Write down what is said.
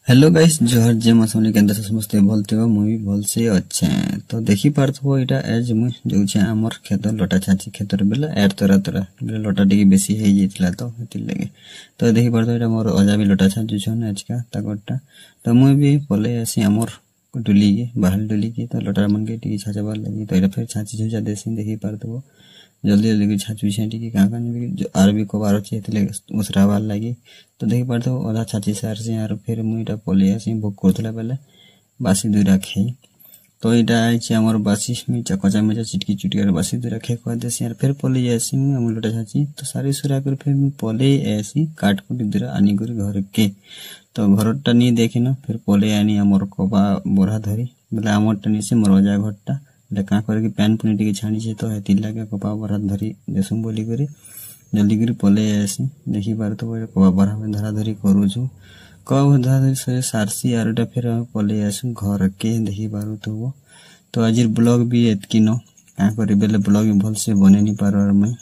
hello guys जोहर जे मसमनी केंद्र से समस्ते भलथिबो मुई भलसे अच्छे तो देखि पारथबो इटा एज मुई जोछे हमर खेत लटा छाची खेतर बेला एर तोरा तोरा बेला लटा टिके बेसी हे जेतला तो हेति लगे तो देखि पारथबो इटा मोर अजा भी लटा छाची छन आजका ताकटा तो मुई भी पले आसी हमर डुली के बहल डुली के तो लटा मन के टिके छाचा बार लगी तो इटा फिर छाची छुचा देसी देखि पारथबो जल्दी जल्दी छाचू छेटी के का आर भी कबार अच्छे उसरा बार लगी तो देखि पारथबो अधा छाची सार से आर फिर मुईटा पले आसी भोग करथला बेले बासी दुई राखे तो इटा आइছে हमर बासी मिचा कचा मिचा चिटकी चिटकी और बासी दुई राखे कह देसी आर फिर पले आसी मु हम लटा छाची तो सारी सुरा कर फिर मु पले आसी काट कुटी दुरा आनी कर घर के तो घरटा नी देखिन फिर पले आनी हमर कबा बोरा धरी बेला हमरटा नी से मरजा घरटा का करके पैन पुनी टिके छाणी छे तो हेति लागे कपा बरा धरी देसुम बोली करी जल्दी करी पले आसी देखि पार तो कपा बरा में धरा धरी करू छु कब धरा धरी से सारसी आरटा फिर पले आसु घर के देखि पारू तो आज ब्लॉग भी एतकी न का करी बेले ब्लॉग भल से बने नी पारो मैं